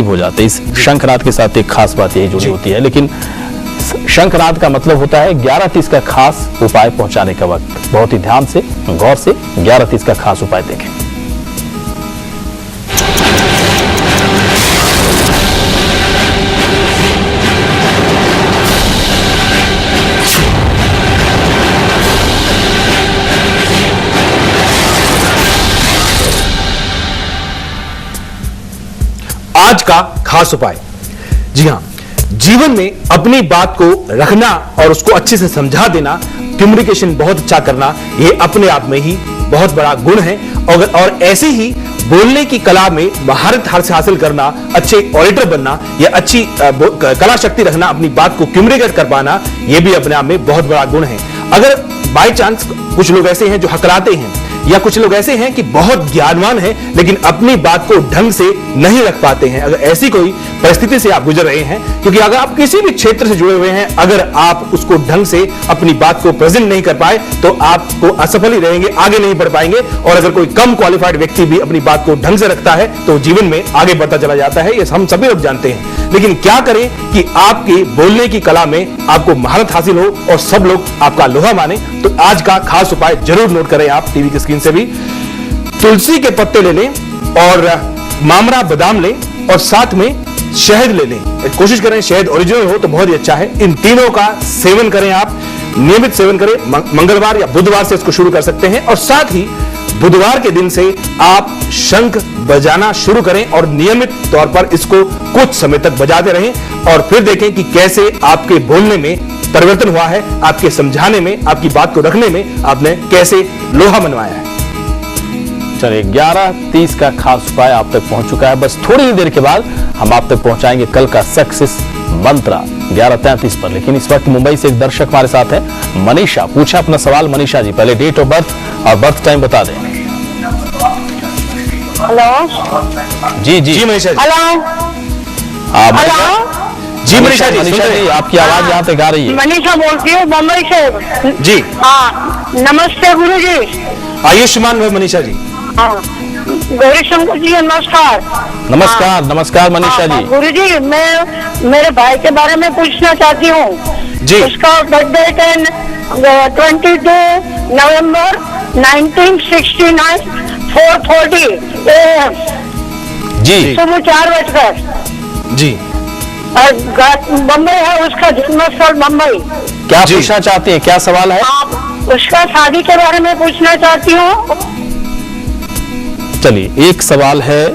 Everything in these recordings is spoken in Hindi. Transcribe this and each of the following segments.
हो जाते हैं। इस शंखनाद के साथ एक खास बात यही जुड़ी होती है, लेकिन शंखनाद का मतलब होता है 11:30 का खास उपाय पहुंचाने का वक्त। बहुत ही ध्यान से, गौर से 11:30 का खास उपाय देखें। आज का खास उपाय, जी हां, जीवन में अपनी बात को रखना और उसको अच्छे से समझा देना, कम्युनिकेशन बहुत अच्छा करना, यह अपने आप में ही बहुत बड़ा गुण है। और ऐसे ही बोलने की कला में महारत हासिल करना, अच्छे ऑडिटर बनना या अच्छी कला शक्ति रखना, अपनी बात को कम्युनिकेट कर पाना, यह भी अपने आप में बहुत बड़ा गुण है। अगर बाय चांस कुछ लोग ऐसे हैं जो हकलाते हैं, या कुछ लोग ऐसे हैं कि बहुत ज्ञानवान हैं लेकिन अपनी बात को ढंग से नहीं रख पाते हैं, अगर ऐसी कोई परिस्थिति से आप गुजर रहे हैं, क्योंकि अगर आप किसी भी क्षेत्र से जुड़े हुए हैं, अगर आप उसको ढंग से अपनी बात को प्रेजेंट नहीं कर पाए तो आपको असफल ही रहेंगे, आगे नहीं बढ़ पाएंगे। और अगर कोई कम क्वालिफाइड व्यक्ति भी अपनी बात को ढंग से रखता है तो जीवन में आगे बढ़ता चला जाता है, ये हम सभी लोग जानते हैं। लेकिन क्या करें कि आपकी बोलने की कला में आपको महारत हासिल हो और सब लोग आपका लोहा माने। तो आज का खास उपाय जरूर नोट करें आप टीवी की स्क्रीन से भी। तुलसी के पत्ते ले लें और मामरा बादाम लें और साथ में शहद ले लें। कोशिश करें शहद ओरिजिनल हो तो बहुत ही अच्छा है। इन तीनों का सेवन करें, आप नियमित सेवन करें। मंगलवार या बुधवार से इसको शुरू कर सकते हैं और साथ ही बुधवार के दिन से आप शंख बजाना शुरू करें और नियमित तौर पर इसको कुछ समय तक बजाते रहें और फिर देखें कि कैसे आपके बोलने में परिवर्तन हुआ है, आपके समझाने में, आपकी बात को रखने में आपने कैसे लोहा मनवाया है। चलिए, 11:30 का खास उपाय आप तक पहुंच चुका है। बस थोड़ी ही देर के बाद हम आप तक पहुंचाएंगे कल का सक्सेस मंत्र 11:33 पर। लेकिन इस वक्त मुंबई से एक दर्शक हमारे साथ है, मनीषा। पूछा अपना सवाल मनीषा जी, पहले डेट ऑफ बर्थ और बर्थ टाइम बता दें। हेलो जी जी जी मनीषा जी। हेलो जी मनीषा जी, मनीषा जी, आपकी आवाज यहाँ तक आ रही है। मनीषा बोलती हूँ मुंबई से। जी हाँ, नमस्ते गुरु जी। आयुष्मान भव मनीषा जी। हाँ, गौरी शंकर जी नमस्कार। नमस्कार नमस्कार मनीषा जी। गुरु जी, मैं मेरे भाई के बारे में पूछना चाहती हूँ जी। उसका बर्थडे 22 नवंबर 1969 4:40 AM जी सुबह 4 बजकर। जी और बम्बई है उसका जन्मस्थल, बम्बई। क्या पूछना चाहते हैं, क्या सवाल है? आप उसका शादी के बारे में पूछना चाहती हूँ। चलिए, एक सवाल है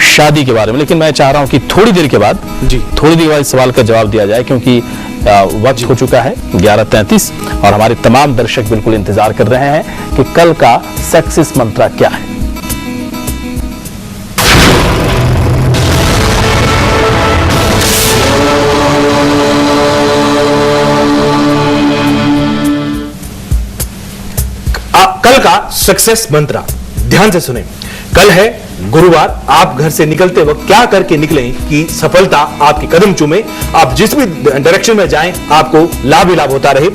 शादी के बारे में, लेकिन मैं चाह रहा हूं कि थोड़ी देर के बाद जी थोड़ी देर बाद इस सवाल का जवाब दिया जाए, क्योंकि वक्त हो चुका है 11:33 और हमारे तमाम दर्शक बिल्कुल इंतजार कर रहे हैं कि कल का सक्सेस मंत्र क्या है। कल का सक्सेस मंत्र ध्यान से सुने। कल है गुरुवार। आप घर से निकलते वक्त क्या करके निकलें कि सफलता आपके कदम चूमे, आप जिस भी डायरेक्शन में जाएं आपको लाभ ही लाभ होता रहे।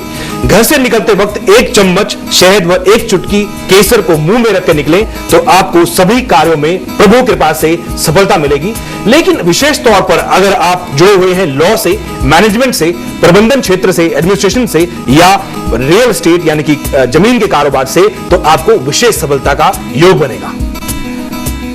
घर से निकलते वक्त 1 चम्मच शहद व 1 चुटकी केसर को मुंह में रख के निकलें तो आपको सभी कार्यों में प्रभु कृपा से सफलता मिलेगी। लेकिन विशेष तौर पर अगर आप जुड़े हुए हैं लॉ से, मैनेजमेंट से, प्रबंधन क्षेत्र से, एडमिनिस्ट्रेशन से या रियल एस्टेट यानी कि जमीन के कारोबार से, तो आपको विशेष सफलता का योग बनेगा।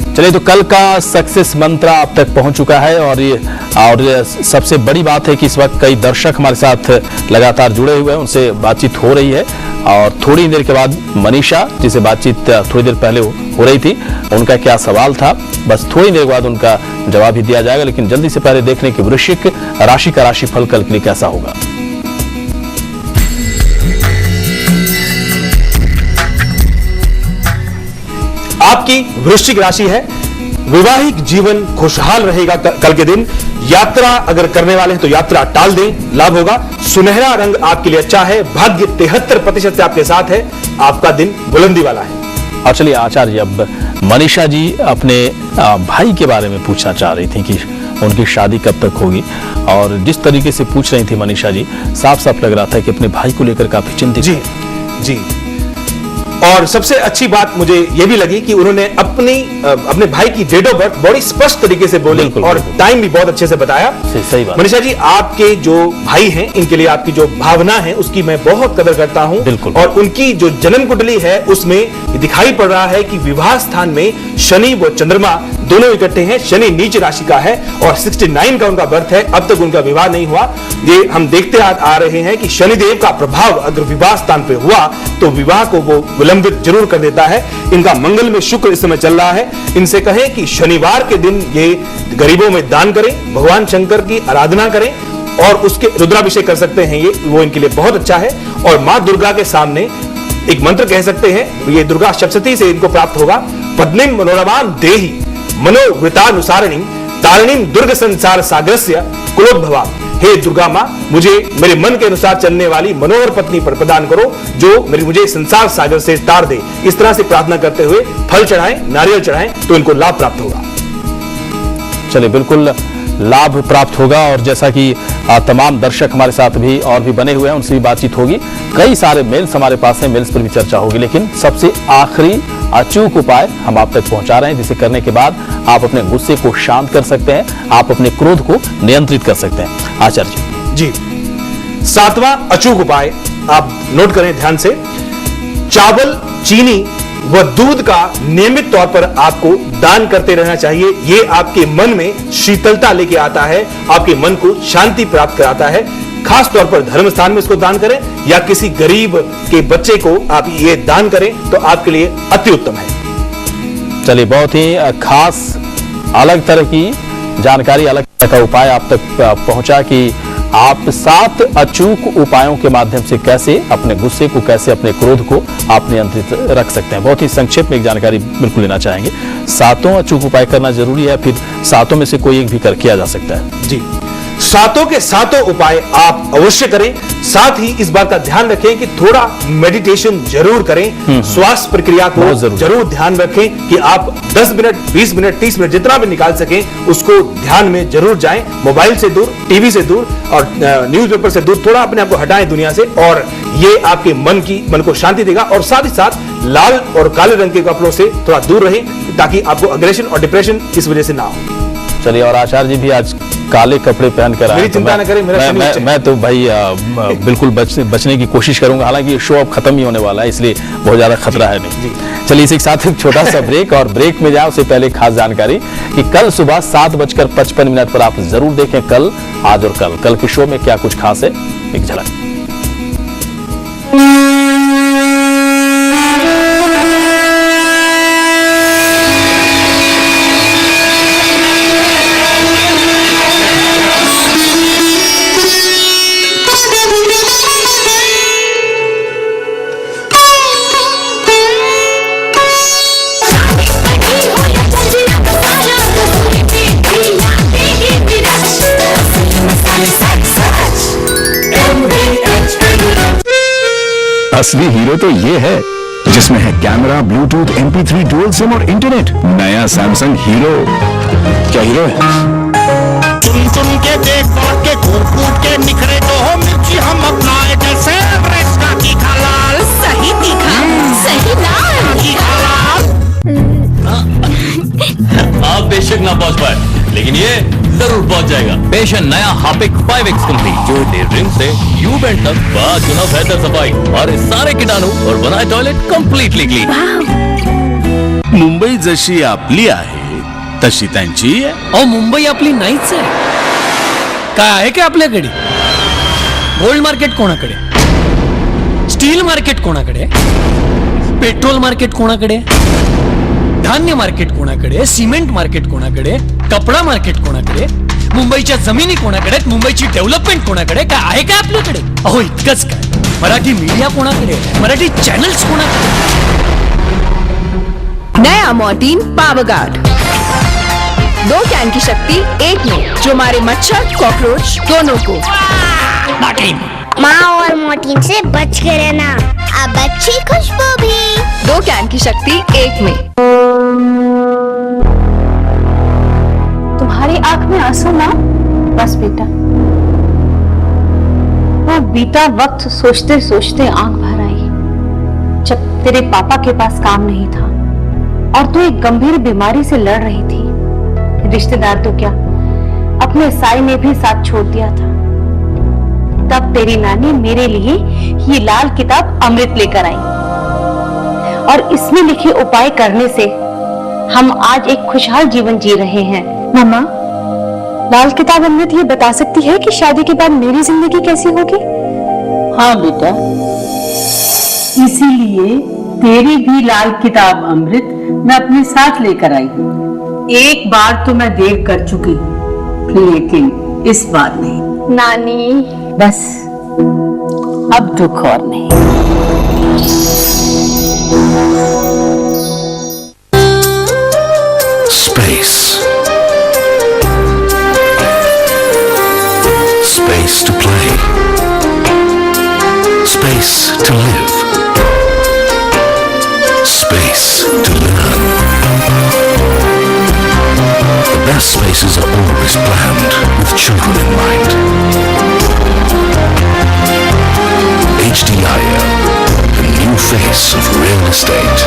चलिए, तो कल का सक्सेस मंत्र आप तक पहुंच चुका है और सबसे बड़ी बात है कि इस वक्त कई दर्शक हमारे साथ लगातार जुड़े हुए हैं, उनसे बातचीत हो रही है। और थोड़ी देर के बाद मनीषा, जिसे बातचीत थोड़ी देर पहले हो रही थी, उनका क्या सवाल था, बस थोड़ी देर बाद उनका जवाब ही दिया जाएगा। लेकिन जल्दी से पहले देखने की वृश्चिक राशि का राशिफल कल के लिए कैसा होगा। आपकी वृश्चिक राशि है, वैवाहिक जीवन खुशहाल रहेगा कल के दिन। यात्रा अगर करने वाले हैं तो यात्रा टाल दें, लाभ होगा। सुनहरा रंग आपके लिए अच्छा है। भाग्य 73% से आपके साथ है। आपका दिन बुलंदी वाला है। और चलिए आचार्य जी, अब मनीषा जी अपने भाई के बारे में पूछना चाह रही थी कि उनकी शादी कब तक होगी, और जिस तरीके से पूछ रही थी मनीषा जी, साफ साफ लग रहा था कि अपने भाई को लेकर काफी चिंतित। जी जी और सबसे अच्छी बात मुझे यह भी लगी कि उन्होंने अपने भाई की डेट ऑफ बर्थ बड़ी स्पष्ट तरीके से बोली और टाइम भी बहुत अच्छे से बताया। सही बात। मनीषा जी, आपके जो भाई हैं इनके लिए आपकी जो भावना है उसकी मैं बहुत कदर करता हूं। और उनकी जो जन्म कुंडली है उसमें दिखाई पड़ रहा है कि विवाह स्थान में शनि व चंद्रमा दोनों इकट्ठे हैं। शनि नीच राशि का है और 69 का उनका बर्थ है। अब तक उनका विवाह नहीं हुआ। ये हम देखते आ रहे हैं कि शनिदेव का प्रभाव अगर विवाह स्थान पे हुआ तो विवाह को वो विलंबित जरूर कर देता है। इनका मंगल में शुक्र इस समय चल रहा है। इनसे कहें कि शनिवार के दिन ये गरीबों में दान करें, भगवान शंकर की आराधना करें और उसके रुद्राभिषेक कर सकते हैं। ये वो इनके लिए बहुत अच्छा है। और मां दुर्गा के सामने एक मंत्र कह सकते हैं, ये दुर्गा सप्तशती से इनको प्राप्त होगा। पद्मिम मनोरमां देहि मनोवृतानुसारिणीं तारिणीं दुर्ग संसार सागरस्य कुलोद्भवा। हे दुर्गा मां, मुझे मेरे मन के अनुसार चलने वाली मनोहर पत्नी पर प्रदान करो जो मुझे संसार सागर से तार दे। इस तरह से प्रार्थना करते हुए फल चढ़ाएं, नारियल चढ़ाएं तो इनको लाभ प्राप्त होगा। चलिए, बिल्कुल लाभ प्राप्त होगा। और जैसा कि तमाम दर्शक हमारे साथ भी और भी बने हुए हैं, उनसे भी बातचीत होगी। कई सारे मेल्स हमारे पास हैं, मेल्स पर भी चर्चा होगी। लेकिन सबसे आखिरी अचूक उपाय हम आप तक पहुंचा रहे हैं, जिसे करने के बाद आप अपने गुस्से को शांत कर सकते हैं, आप अपने क्रोध को नियंत्रित कर सकते हैं। आचार्य जी, 7वां अचूक उपाय आप नोट करें ध्यान से। चावल, चीनी व दूध का नियमित तौर पर आपको दान करते रहना चाहिए। ये आपके मन में शीतलता लेके आता है, आपके मन को शांति प्राप्त कराता है। खास तौर पर धर्म स्थान में इसको दान करें या किसी गरीब के बच्चे को आप ये दान करें तो आपके लिए अति उत्तम है। चलिए, बहुत ही खास अलग तरह की जानकारी, अलग तरह का उपाय आप तक पहुंचा कि आप 7 अचूक उपायों के माध्यम से कैसे अपने गुस्से को, कैसे अपने क्रोध को आप नियंत्रित रख सकते हैं। बहुत ही संक्षेप में एक जानकारी बिल्कुल लेना चाहेंगे। 7 अचूक उपाय करना जरूरी है, फिर 7 में से कोई एक भी कर किया जा सकता है? जी, 7 के 7 उपाय आप अवश्य करें। साथ ही इस बात का ध्यान रखें कि थोड़ा मेडिटेशन जरूर करें। श्वास प्रक्रिया को जरूर ध्यान रखें कि आप 10 मिनट, 20 मिनट, 30 मिनट जितना भी निकाल सकें उसको ध्यान में जरूर जाएं। मोबाइल से दूर, टीवी से दूर और न्यूज़पेपर से दूर थोड़ा अपने आप को हटाएं दुनिया से, और ये आपके मन को शांति देगा। और साथ ही साथ लाल और काले रंग के कपड़ों से थोड़ा दूर रहें ताकि आपको अग्रेशन और डिप्रेशन इस वजह से ना हो। चलिए, और आचार्य जी भी आज काले कपड़े पहन कर आए। चिंता न करें, मैं तो भाई बिल्कुल बचने की कोशिश करूंगा। हालांकि शो अब खत्म ही होने वाला है, इसलिए बहुत ज्यादा खतरा है नहीं। चलिए, इसी के साथ एक छोटा सा ब्रेक, और ब्रेक में जाए उससे पहले खास जानकारी कि कल सुबह 7:55 पर आप जरूर देखें कल, आज और कल के शो में क्या कुछ खास है, एक झलक। असली हीरो तो ये है जिसमें है camera, Bluetooth, MP3, dual SIM और इंटरनेट। नया सैमसंग हीरो। क्या हीरो है? चुन चुन के देख के कूट कूट के निखरे तो हो मिर्ची हम अपनाए जैसे रेस्टा की खलाल। सही तीखा, सही लाल। तीखा लाल। आप बेशक ना पहुंच पाए, लेकिन ये जरूर पहुंच जाएगा। पेश है नया हार्पिक 5X कंपनी, जो रिंग से यू बेंड तक बाचुना बेहतर सफाई और सारे कीटाणु और बनाए टॉयलेट कंप्लीटली क्लीन। मुंबई जशी आपली आहे तशी त्यांची आहे. अहो, मुंबई आपली नाहीच आहे. काय आहे की आपल्याकडे? गोल्ड मार्केट कोणाकडे? स्टील मार्केट कोणाकडे? पेट्रोल मार्केट कोणाकडे? धान्य मार्केट कोणाकडे? सिमेंट मार्केट कोणाकडे? कपडा मार्केट कोणाकडे? मुंबईच्या जमिनी कोणाकडे? मुंबईची डेव्हलपमेंट कोणाकडे? काय आहे का आपल्याकडे? अहो, इतकंच काय, मराठी मीडिया कोणाकडे? मराठी चॅनल्स कोणाकडे? नया मॉर्टीन पावर गार्ड, 2 कैन की शक्ति 1 में, जो मारे मच्छर कॉकरोच दोनों को। मॉर्टीन माँ और मोर्टीन से बच के रहना, अब अच्छी खुशबू भी। 2 कैन की शक्ति 1 में। तुम्हारी आंख में आंसू ना? बस बेटा, वो बीता वक्त सोचते सोचते आंख भर आई। जब तेरे पापा के पास काम नहीं था और तू एक गंभीर बीमारी से लड़ रही थी, रिश्तेदार तो क्या अपने साई ने भी साथ छोड़ दिया था। तब तेरी नानी मेरे लिए ये लाल किताब अमृत लेकर आई और इसमें लिखे उपाय करने से हम आज एक खुशहाल जीवन जी रहे हैं। मामा, लाल किताब अमृत ये बता सकती है कि शादी के बाद मेरी जिंदगी कैसी होगी? हाँ बेटा, इसीलिए तेरी भी लाल किताब अमृत मैं अपने साथ लेकर आई हूँ। एक बार तो मैं देर कर चुकी हूँ, लेकिन इस बार नहीं। नानी, बस अब दुख और नहीं। Space. Space to play. Space to live. Space to learn. The best spaces are always planned with children in mind. HDIA, the new face of real estate.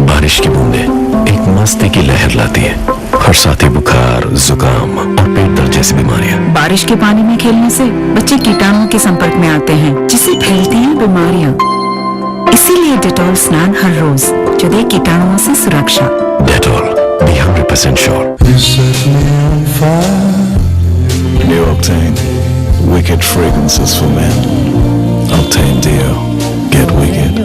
बारिश की बूंदें एक मस्ती की लहर लाती है, हर साथी बुखार, जुकाम और पेट दर्द जैसी बीमारियां। बारिश के पानी में खेलने से बच्चे कीटाणुओं के संपर्क में आते हैं, जिससे फैलती हैं बीमारियां। इसीलिए डेटॉल स्नान हर रोज, जो दे कीटाणुओं से सुरक्षा। Dettol, be 100% sure. New Octane, wicked fragrances for men. Octane Dio, get wicked.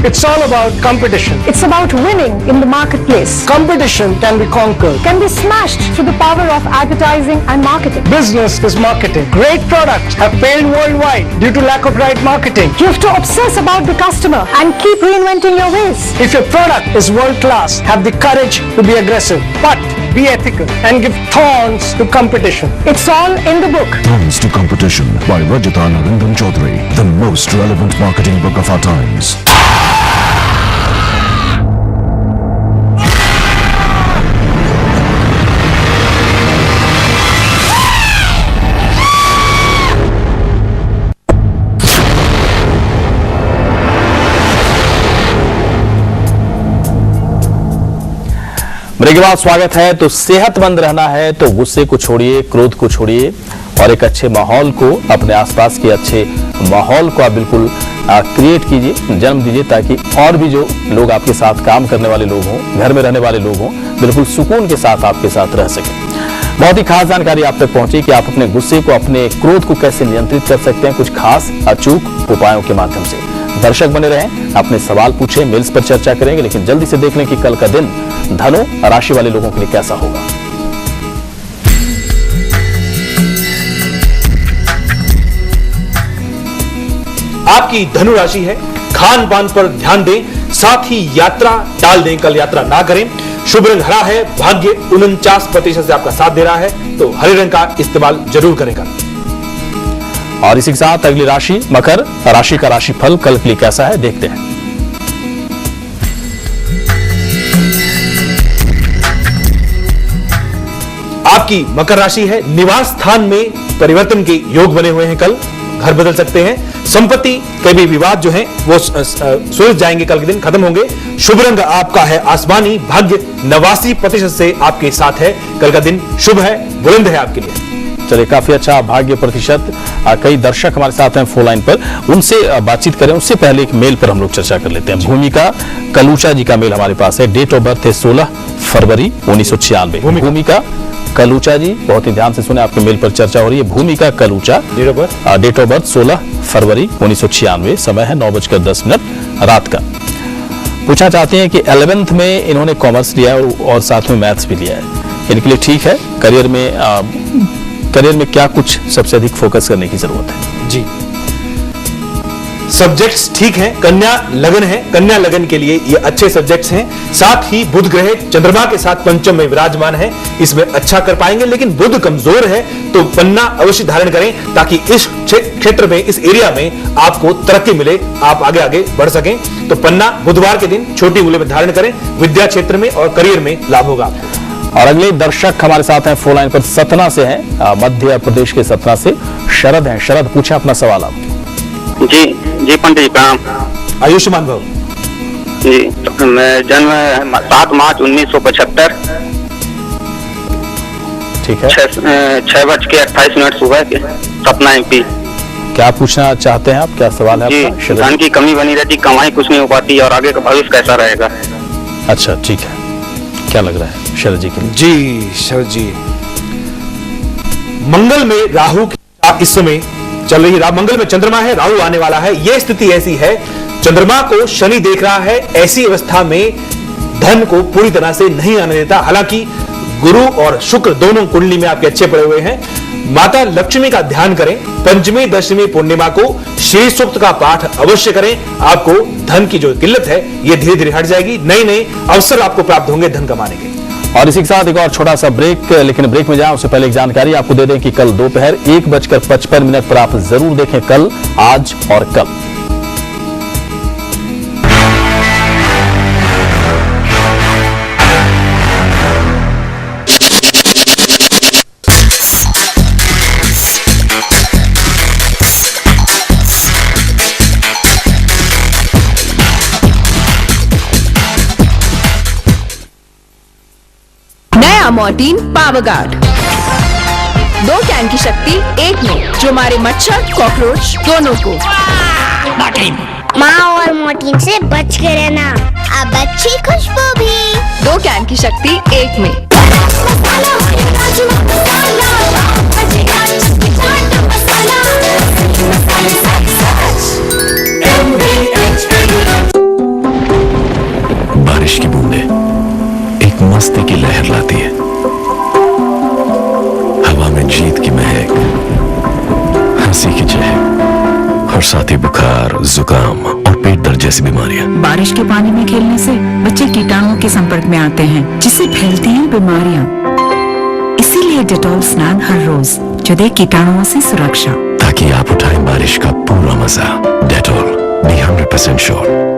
It's all about competition. It's about winning in the marketplace. Competition can be conquered. Can be smashed through the power of advertising and marketing. Business is marketing. Great products have failed worldwide due to lack of right marketing. You have to obsess about the customer and keep reinventing your ways. If your product is world class, have the courage to be aggressive, but be ethical and give thorns to competition. It's all in the book. Thorns to Competition by Rajita Narendran Chaudhary, the most relevant marketing book of our times. Break के बाद स्वागत है। तो सेहतमंद रहना है तो गुस्से को छोड़िए, क्रोध को छोड़िए और एक अच्छे माहौल को, अपने आसपास के अच्छे माहौल को आप बिल्कुल क्रिएट कीजिए, जन्म दीजिए, ताकि और भी जो लोग आपके साथ काम करने वाले लोग हों, घर में रहने वाले लोग हों, बिल्कुल सुकून के साथ आपके साथ रह सकें। बहुत ही खास जानकारी आप तक पहुंची कि आप अपने गुस्से को, अपने क्रोध को कैसे नियंत्रित कर सकते हैं, कुछ खास अचूक उपायों के माध्यम से। दर्शक बने रहें, अपने सवाल पूछें, मेल्स पर चर्चा करेंगे, लेकिन जल्दी से देख लें कि कल का दिन धनु राशि वाले लोगों के लिए कैसा होगा। आपकी धनु राशि है, खान पान पर ध्यान दें, साथ ही यात्रा टाल दें, कल यात्रा ना करें। शुभ रंग हरा है, भाग्य 49% से आपका साथ दे रहा है, तो हरे रंग का इस्तेमाल जरूर करेगा। और इसी के साथ अगली राशि मकर राशि का राशिफल कल के लिए कैसा है देखते हैं। आपकी मकर राशि है, निवास स्थान में परिवर्तन के योग बने हुए हैं, कल घर बदल सकते हैं। संपत्ति के भी विवाद जो हैं वो सुलझ जाएंगे, कल के दिन खत्म होंगे। शुभ रंग आपका है आसमानी, भाग्य 89% से आपके साथ है, कल का दिन शुभ है, बुलंद है आपके लिए। चलिए, काफी अच्छा भाग्य प्रतिशत। कई दर्शक हमारे साथ हैं फोन लाइन पर, उनसे बातचीत करें। उससे पहले एक मेल पर हम लोग चर्चा कर लेते हैं। भूमिका कलूचा जी का मेल हमारे पास है, डेट ऑफ बर्थ है 16 फरवरी 1996। भूमिका कलूचा जी, बहुत ही ध्यान से सुने, आपके मेल पर चर्चा हो रही है। भूमिका कलूचा, डेट ऑफ बर्थ 16 फरवरी 1996, समय है 9:10 रात का। पूछना चाहते हैं कि 11th में इन्होंने कॉमर्स लिया है और साथ में मैथ्स भी लिया है, इनके लिए ठीक है? करियर में क्या कुछ सबसे अधिक फोकस करने की जरूरत है? जी, सब्जेक्ट्स ठीक हैं, कन्या लगन है, कन्या लगन के लिए ये अच्छे सब्जेक्ट्स हैं। साथ ही बुध ग्रह चंद्रमा के साथ पंचम में विराजमान है, इसमें अच्छा कर पाएंगे। लेकिन बुध कमजोर है तो पन्ना अवश्य धारण करें ताकि इस क्षेत्र में, इस एरिया में आपको तरक्की मिले, आप आगे आगे बढ़ सकें। तो पन्ना बुधवार के दिन छोटी उंगली में धारण करें, विद्या क्षेत्र में और करियर में लाभ होगा। और अगले दर्शक हमारे साथ हैं फोन लाइन पर, सतना से हैं, मध्य प्रदेश के सतना से शरद हैं। शरद, पूछे अपना सवाल आप। जी जी पंडित जी प्रणाम। आयुष्मान भव। जी, मैं जन्म 7 मार्च 1975, ठीक है, 6:28 सुबह के, सतना MP। क्या पूछना चाहते हैं आप, क्या सवाल है आपका? धन की कमी बनी रहती, कमाई कुछ नहीं हो पाती और आगे का भविष्य कैसा रहेगा? अच्छा, ठीक है, क्या लग रहा है शरद जी के लिए? जी शरद जी, मंगल में राहु की इस समय चल रही, मंगल में चंद्रमा है, राहु आने वाला है। यह स्थिति ऐसी है, चंद्रमा को शनि देख रहा है, ऐसी अवस्था में धन को पूरी तरह से नहीं आने देता। हालांकि गुरु और शुक्र दोनों कुंडली में आपके अच्छे पड़े हुए हैं। माता लक्ष्मी का ध्यान करें, पंचमी दशमी पूर्णिमा को श्री सूक्त का पाठ अवश्य करें, आपको धन की जो किल्लत है ये धीरे धीरे हट जाएगी, नए नए अवसर आपको प्राप्त होंगे धन कमाने के। और इसी के साथ एक और छोटा सा ब्रेक, लेकिन ब्रेक में जाए उससे पहले एक जानकारी आपको दे दें कि कल दोपहर 1:55 पर आप जरूर देखें कल, आज और कल। मॉर्टीन पावर गार्ड, 2 कैन की शक्ति 1 में, जो मारे मच्छर कॉकरोच दोनों को। माँ और मोर्टीन से बच के रहना, अब अच्छी खुशबू भी। 2 कैन की शक्ति 1 में। बारिश की बूंदे एक मस्ती की लहर लाती है, हवा में जीत की महक, हंसी की चहक और साथ ही बुखार, जुकाम और पेट दर्द जैसी बीमारियां। बारिश के पानी में खेलने से बच्चे कीटाणुओं के संपर्क में आते हैं, जिससे फैलती हैं बीमारियां। इसीलिए डेटॉल स्नान हर रोज, जो दे कीटाणुओं से सुरक्षा, ताकि आप उठाएं बारिश का पूरा मजा। Dettol, be 100% sure.